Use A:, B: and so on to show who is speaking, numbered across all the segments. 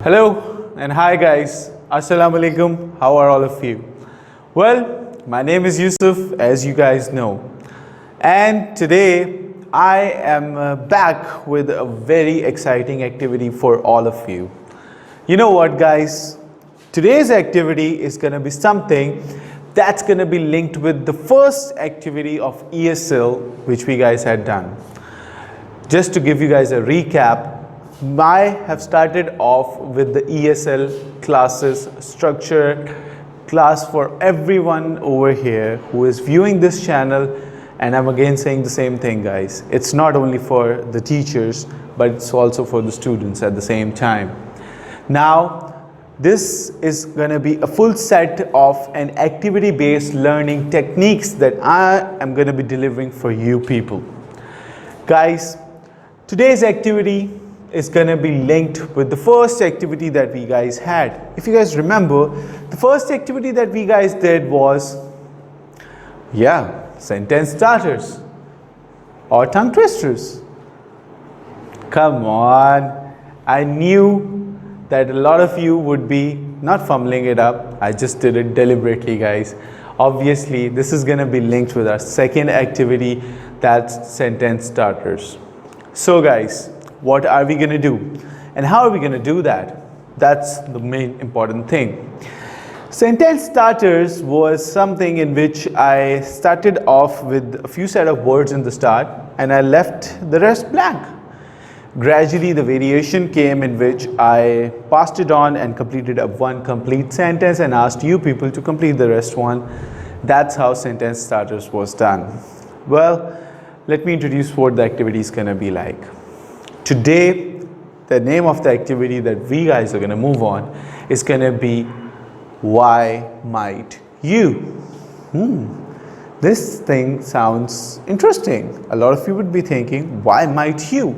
A: Hello and hi guys. Assalamu alaikum. How are all of you? Well, my name is Yusuf, as you guys know. And today I am back with a very exciting activity for all of you. You know what, guys? Today's activity is going to be something that's going to be linked with the first activity of ESL which we guys had done. Just to give you guys a recap, I have started off with the ESL classes structured class for everyone over here who is viewing this channel, and I'm again saying the same thing, guys. It's not only for the teachers, but it's also for the students at the same time. Now, this is going to be a full set of an activity-based learning techniques that I am going to be delivering for you people. Guys, today's activity is going to be linked with the first activity that we guys had. If you guys remember, the first activity that we guys did was, sentence starters or tongue twisters. Come on, I knew that a lot of you would be not fumbling it up. I just did it deliberately, guys. Obviously, this is going to be linked with our second activity, that's sentence starters. So guys, what are we going to do and how are we going to do that? That's the main important thing. Sentence starters was something in which I started off with a few set of words in the start and I left the rest blank. Gradually the variation came in which I passed it on and completed one complete sentence and asked you people to complete the rest one. That's how sentence starters was done. Well, let me introduce what the activity is going to be like. Today, the name of the activity that we guys are going to move on is going to be why might you? This thing sounds interesting. A lot of you would be thinking, why might you?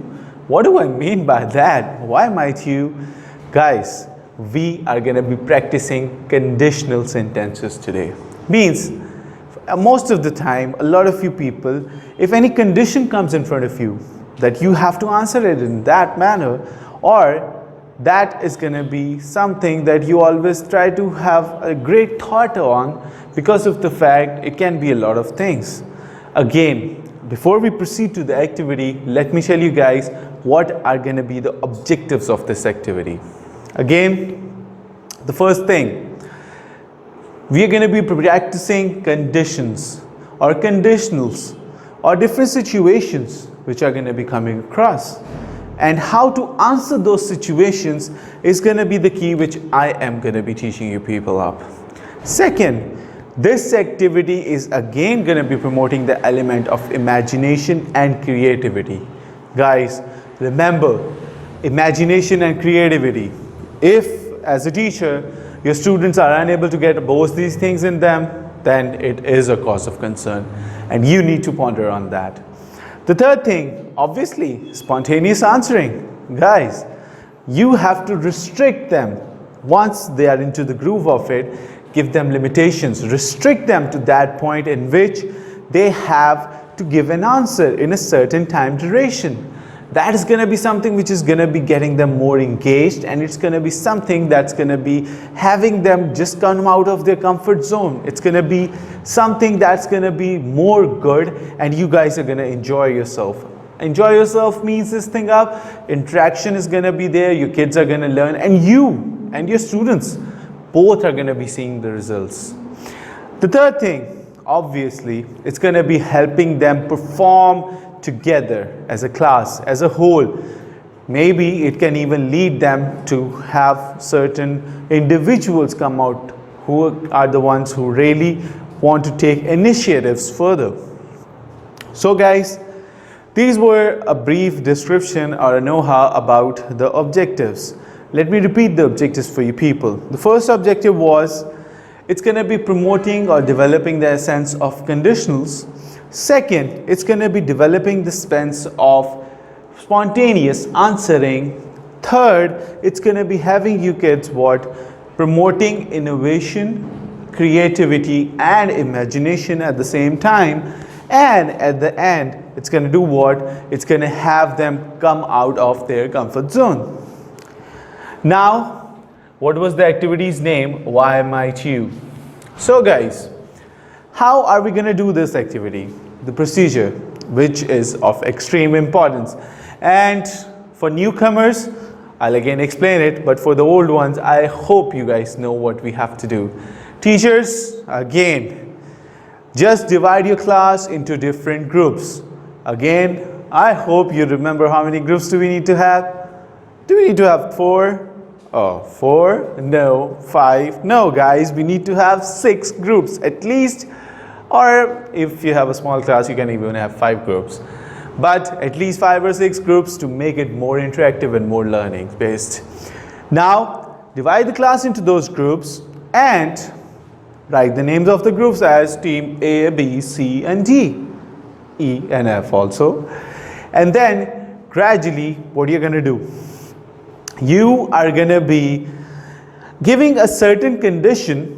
A: What do I mean by that? Why might you? Guys, we are going to be practicing conditional sentences today. Means, most of the time, a lot of you people, if any condition comes in front of you, that you have to answer it in that manner, or that is going to be something that you always try to have a great thought on because of the fact it can be a lot of things. Again, before we proceed to the activity, let me tell you guys what are going to be the objectives of this activity. Again, the first thing, we are going to be practicing conditions or conditionals or different situations which are going to be coming across, and how to answer those situations is going to be the key which I am going to be teaching you people up. Second, this activity is again going to be promoting the element of imagination and creativity. Guys, remember, imagination and creativity. If as a teacher your students are unable to get both these things in them, then it is a cause of concern and you need to ponder on that. The third thing, obviously, spontaneous answering. Guys, you have to restrict them. Once they are into the groove of it, give them limitations. Restrict them to that point in which they have to give an answer in a certain time duration. That is going to be something which is going to be getting them more engaged, and it's going to be something that's going to be having them just come out of their comfort zone. It's going to be something that's going to be more good, and you guys are going to enjoy yourself. Enjoy yourself means this thing up. Interaction is going to be there. Your kids are going to learn, and you and your students both are going to be seeing the results. The third thing, obviously, it's going to be helping them perform together as a class, as a whole. Maybe it can even lead them to have certain individuals come out who are the ones who really want to take initiatives further. So guys, these were a brief description or a know-how about the objectives. Let me repeat the objectives for you people. The first objective was, it's going to be promoting or developing the sense of conditionals. Second, it's going to be developing the sense of spontaneous answering. Third, it's going to be having you kids promoting innovation, creativity and imagination at the same time. And at the end, it's going to do what? It's going to have them come out of their comfort zone. Now, What was the activity's name? Why might you? So guys, how are we going to do this activity? The procedure, which is of extreme importance. And for newcomers, I'll again explain it, but for the old ones, I hope you guys know what we have to do. Teachers, again, just divide your class into different groups. Again, I hope you remember how many groups do we need to have? Do we need to have 4? Oh, 4? No. 5? No, guys, we need to have 6 groups at least. Or if you have a small class, you can even have 5 groups. But at least 5 or 6 groups to make it more interactive and more learning based. Now, divide the class into those groups and write the names of the groups as team A, B, C, and D. E and F also. And then gradually, what you're going to do? You are going to be giving a certain condition,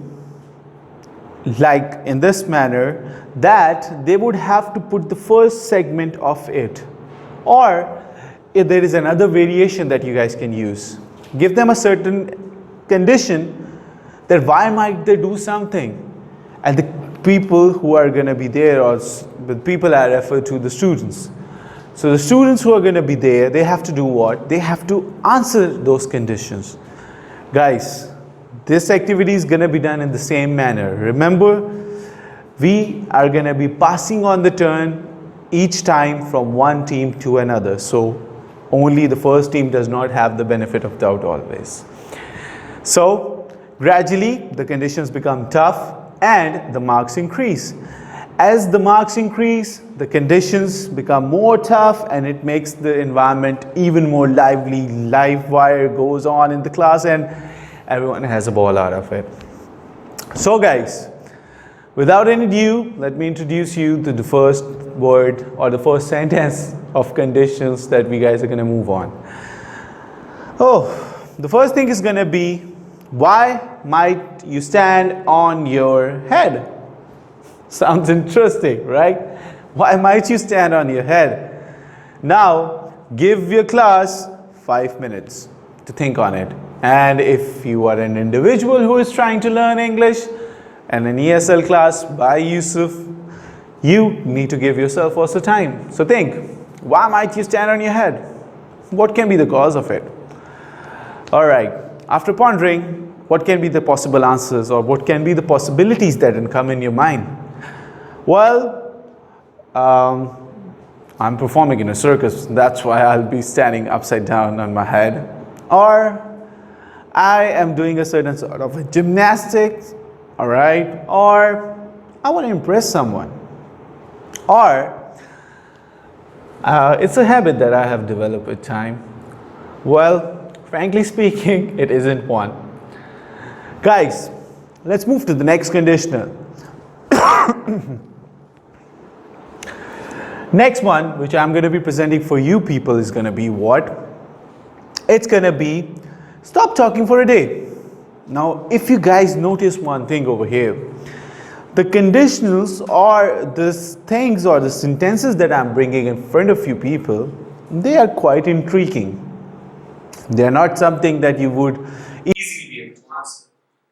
A: like in this manner, that they would have to put the first segment of it. Or if there is another variation that you guys can use, give them a certain condition that why might they do something. And the people who are going to be there, or the people I refer to, the students. So the students who are going to be there, they have to do what? They have to answer those conditions. Guys, this activity is going to be done in the same manner. Remember, we are going to be passing on the turn each time from one team to another. So only the first team does not have the benefit of doubt always. So gradually the conditions become tough and the marks increase. As the marks increase, the conditions become more tough and it makes the environment even more lively. Live wire goes on in the class and everyone has a ball out of it. So guys, without any ado, let me introduce you to the first word or the first sentence of conditions that we guys are going to move on. Oh, the first thing is going to be, why might you stand on your head? Sounds interesting, right? Why might you stand on your head? Now, give your class 5 minutes to think on it. And if you are an individual who is trying to learn English and an ESL class by Yusuf, you need to give yourself also time. So think, why might you stand on your head? What can be the cause of it? All right, after pondering, what can be the possible answers or what can be the possibilities that can come in your mind? Well, I'm performing in a circus, that's why I'll be standing upside down on my head. Or I am doing a certain sort of a gymnastics, all right? Or I want to impress someone. Or it's a habit that I have developed with time. Well, frankly speaking, it isn't one. Guys, let's move to the next conditional. Next one, which I'm going to be presenting for you people, is going to be what? It's going to be, stop talking for a day. Now, if you guys notice one thing over here, the conditionals or the things or the sentences that I'm bringing in front of you people, they are quite intriguing. They are not something that you would easily be able to answer.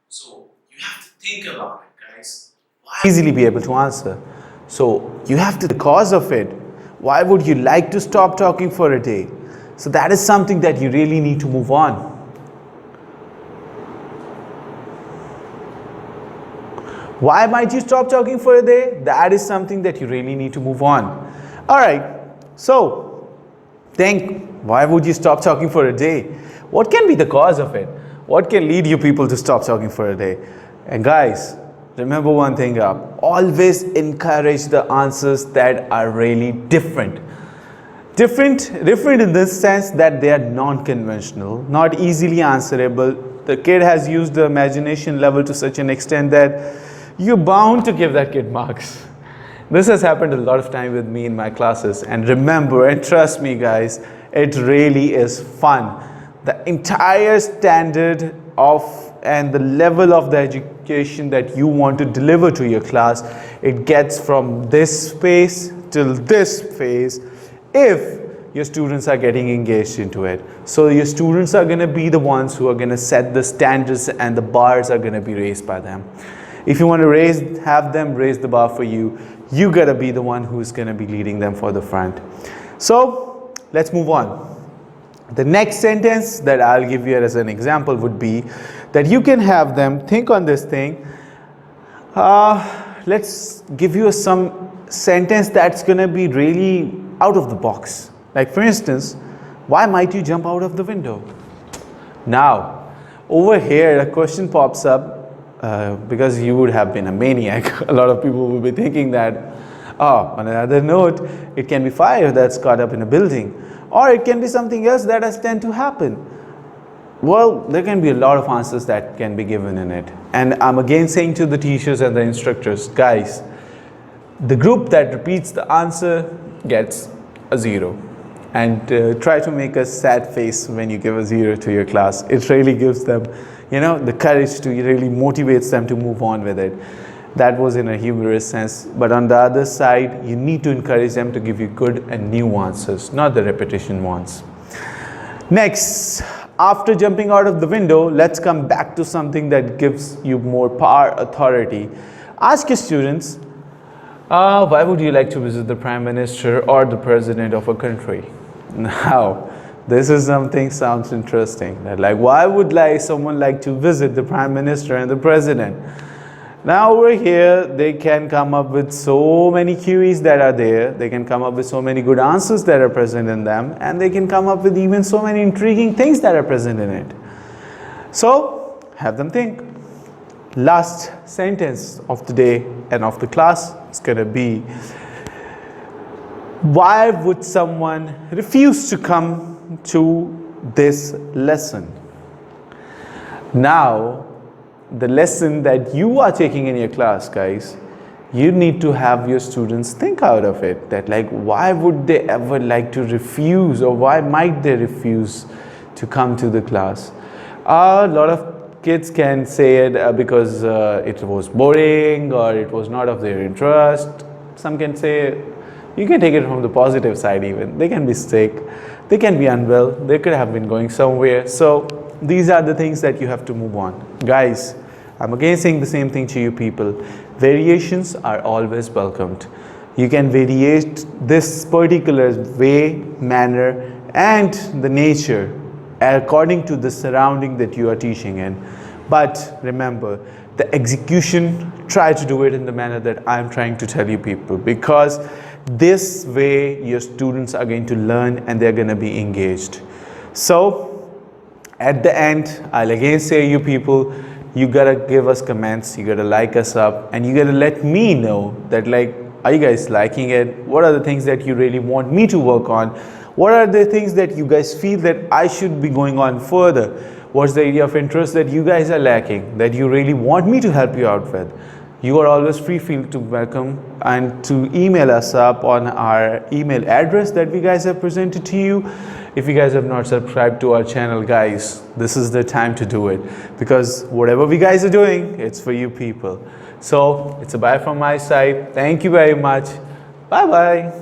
A: So you have to think about it, guys. Why easily be able to answer? So you have to, the cause of it. Why would you like to stop talking for a day? So that is something that you really need to move on. Why might you stop talking for a day? That is something that you really need to move on. All right, so think, why would you stop talking for a day? What can be the cause of it? What can lead you people to stop talking for a day? And guys, remember one thing up, always encourage the answers that are really different. Different in this sense that they are non-conventional, not easily answerable. The kid has used the imagination level to such an extent that you're bound to give that kid marks. This has happened a lot of time with me in my classes, and remember and trust me guys, it really is fun. The entire standard of and the level of the education that you want to deliver to your class, it gets from this phase till this phase if your students are getting engaged into it. So your students are going to be the ones who are going to set the standards, and the bars are going to be raised by them. If you want to have them raise the bar for you, you got to be the one who's going to be leading them for the front. So let's move on. The next sentence that I'll give you as an example would be that you can have them think on this thing. Let's give you some sentence that's going to be really out of the box. Like for instance, why might you jump out of the window? Now, over here a question pops up because you would have been a maniac. A lot of people will be thinking that, oh, on another note, it can be fire that's caught up in a building, or it can be something else that has tend to happen. Well, there can be a lot of answers that can be given in it. And I'm again saying to the teachers and the instructors, guys, the group that repeats the answer gets a 0. And try to make a sad face when you give a 0 to your class. It really gives them, the courage to really motivates them to move on with it. That was in a humorous sense. But on the other side, you need to encourage them to give you good and new answers, not the repetition ones. Next, after jumping out of the window, let's come back to something that gives you more power, authority. Ask your students, why would you like to visit the Prime Minister or the President of a country? Now, this is something sounds interesting. That like, why would someone like to visit the Prime Minister and the President? Now over here, they can come up with so many queries that are there. They can come up with so many good answers that are present in them. And they can come up with even so many intriguing things that are present in it. So, have them think. Last sentence of the day and of the class is going to be, why would someone refuse to come to this lesson? Now, the lesson that you are taking in your class, guys, you need to have your students think out of it. That why would they ever like to refuse, or why might they refuse to come to the class? A lot of kids can say it because it was boring, or it was not of their interest. Some can say, you can take it from the positive side even. They can be sick, they can be unwell, they could have been going somewhere. So these are the things that you have to move on. Guys, I'm again saying the same thing to you people. Variations are always welcomed. You can variate this particular way, manner, and the nature according to the surrounding that you are teaching in. But remember, the execution, try to do it in the manner that I'm trying to tell you people, because this way your students are going to learn and they're going to be engaged. So at the end, I'll again say you people, you gotta give us comments, you gotta like us up, and you gotta let me know that are you guys liking it? What are the things that you really want me to work on? What are the things that you guys feel that I should be going on further? What's the area of interest that you guys are lacking, that you really want me to help you out with? You are always free to welcome and to email us up on our email address that we guys have presented to you. If you guys have not subscribed to our channel, guys, this is the time to do it, because whatever we guys are doing, it's for you people. So it's a bye from my side. Thank you very much. Bye bye.